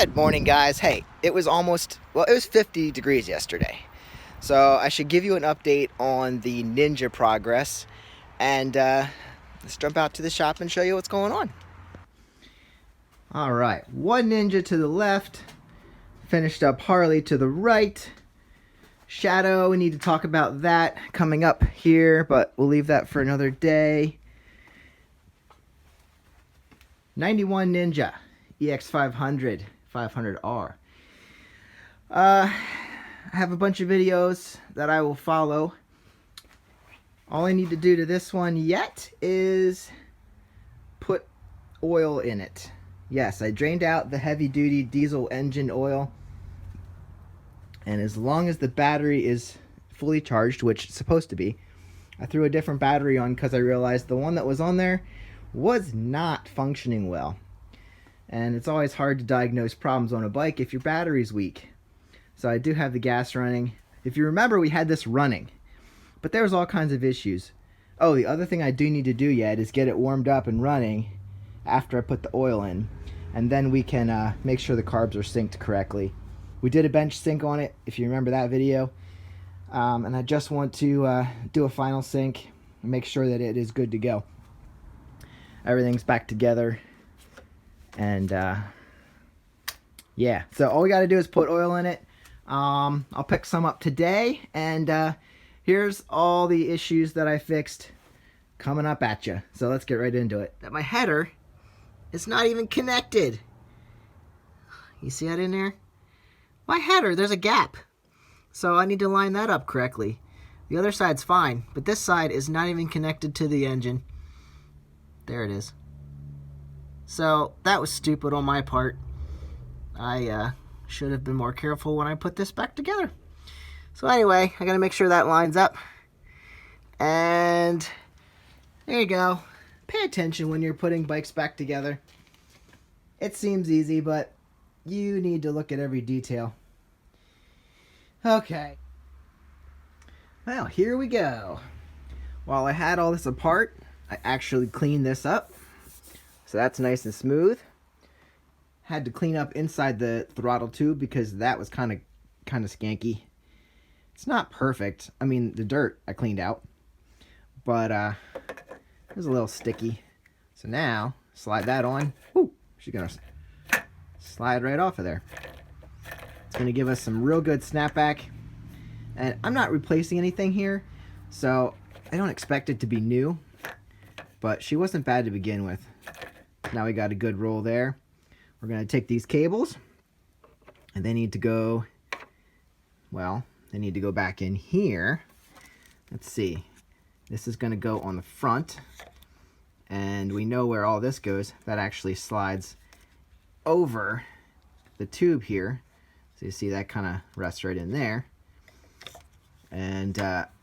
Good morning, guys. Hey, it was it was 50 degrees yesterday. So I should give you an update on the Ninja progress. And let's jump out to the shop and show you what's going on. All right, one Ninja to the left. Finished up Harley to the right. Shadow, we need to talk about that coming up here, but we'll leave that for another day. 91 Ninja EX500 500R. I have a bunch of videos that I will follow. All I need to do to this one yet is put oil in it. Yes, I drained out the heavy-duty diesel engine oil, and as long as the battery is fully charged, which it's supposed to be, I threw a different battery on because I realized the one that was on there was not functioning well. And it's always hard to diagnose problems on a bike if your battery's weak. So I do have the gas running. If you remember, we had this running, but there was all kinds of issues. Oh, the other thing I do need to do yet is get it warmed up and running after I put the oil in, and then we can make sure the carbs are synced correctly. We did a bench sync on it, if you remember that video, and I just want to do a final sync and make sure that it is good to go. Everything's back together. And yeah, so all we got to do is put oil in it. I'll pick some up today, and here's all the issues that I fixed coming up at you. So let's get right into it. That my header is not even connected. You see that in there? My header, there's a gap. So I need to line that up correctly. The other side's fine, but this side is not even connected to the engine. There it is. So that was stupid on my part. I should have been more careful when I put this back together. So anyway, I gotta make sure that lines up. And there you go. Pay attention when you're putting bikes back together. It seems easy, but you need to look at every detail. Okay. Well, here we go. While I had all this apart, I actually cleaned this up. So that's nice and smooth. Had to clean up inside the throttle tube because that was kind of skanky. It's not perfect. I mean, the dirt I cleaned out, but it was a little sticky. So now slide that on. Woo, she's gonna slide right off of there. It's gonna give us some real good snapback. And I'm not replacing anything here, so I don't expect it to be new, but she wasn't bad to begin with. Now we got a good roll there. We're going to take these cables, and they need to go, well, they need to go back in here. Let's see. This is going to go on the front, and we know where all this goes. That actually slides over the tube here. So you see that kind of rests right in there. And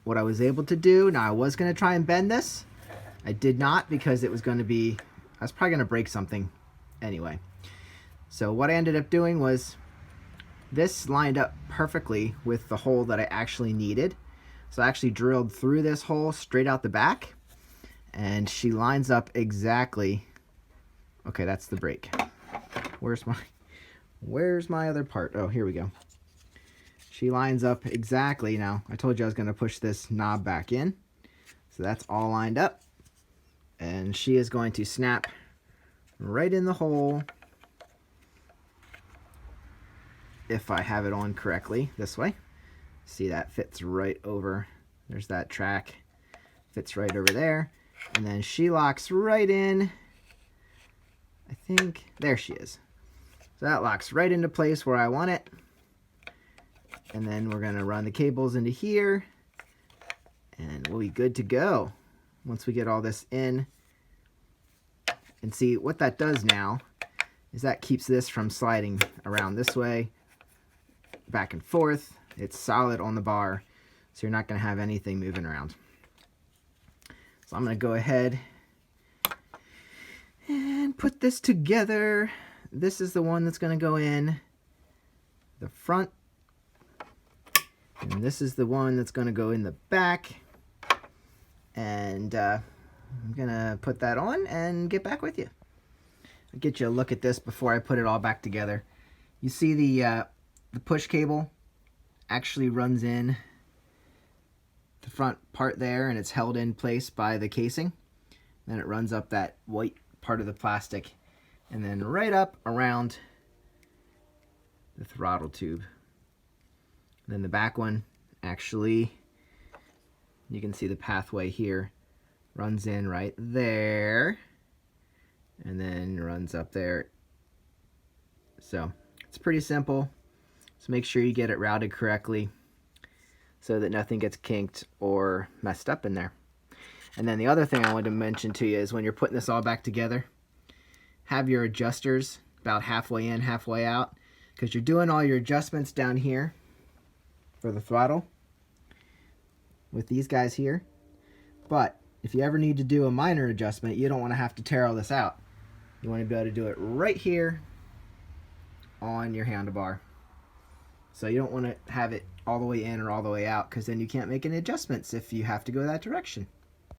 what I was able to do, now I was going to try and bend this. I did not because it was going to be, I was probably going to break something anyway. So what I ended up doing was this lined up perfectly with the hole that I actually needed. So I actually drilled through this hole straight out the back, and she lines up exactly. Okay, that's the brake. Where's my other part? Oh, here we go. She lines up exactly. Now, I told you I was going to push this knob back in. So that's all lined up. And she is going to snap right in the hole if I have it on correctly this way. See, that fits right over. There's that track. Fits right over there. And then she locks right in. I think, there she is. So that locks right into place where I want it. And then we're going to run the cables into here, and we'll be good to go once we get all this in. And see, what that does now is that keeps this from sliding around this way, back and forth. It's solid on the bar, so you're not going to have anything moving around. So I'm going to go ahead and put this together. This is the one that's going to go in the front, and this is the one that's going to go in the back. And I'm gonna put that on and get back with you. I'll get you a look at this before I put it all back together. You see the push cable actually runs in the front part there, and it's held in place by the casing. Then it runs up that white part of the plastic and then right up around the throttle tube. And then the back one actually, you can see the pathway here, runs in right there and then runs up there. So it's pretty simple. So make sure you get it routed correctly so that nothing gets kinked or messed up in there. And then the other thing I wanted to mention to you is when you're putting this all back together, have your adjusters about halfway in, halfway out, because you're doing all your adjustments down here for the throttle with these guys here. But if you ever need to do a minor adjustment, you don't want to have to tear all this out. You want to be able to do it right here on your handlebar. So you don't want to have it all the way in or all the way out, because then you can't make any adjustments if you have to go that direction.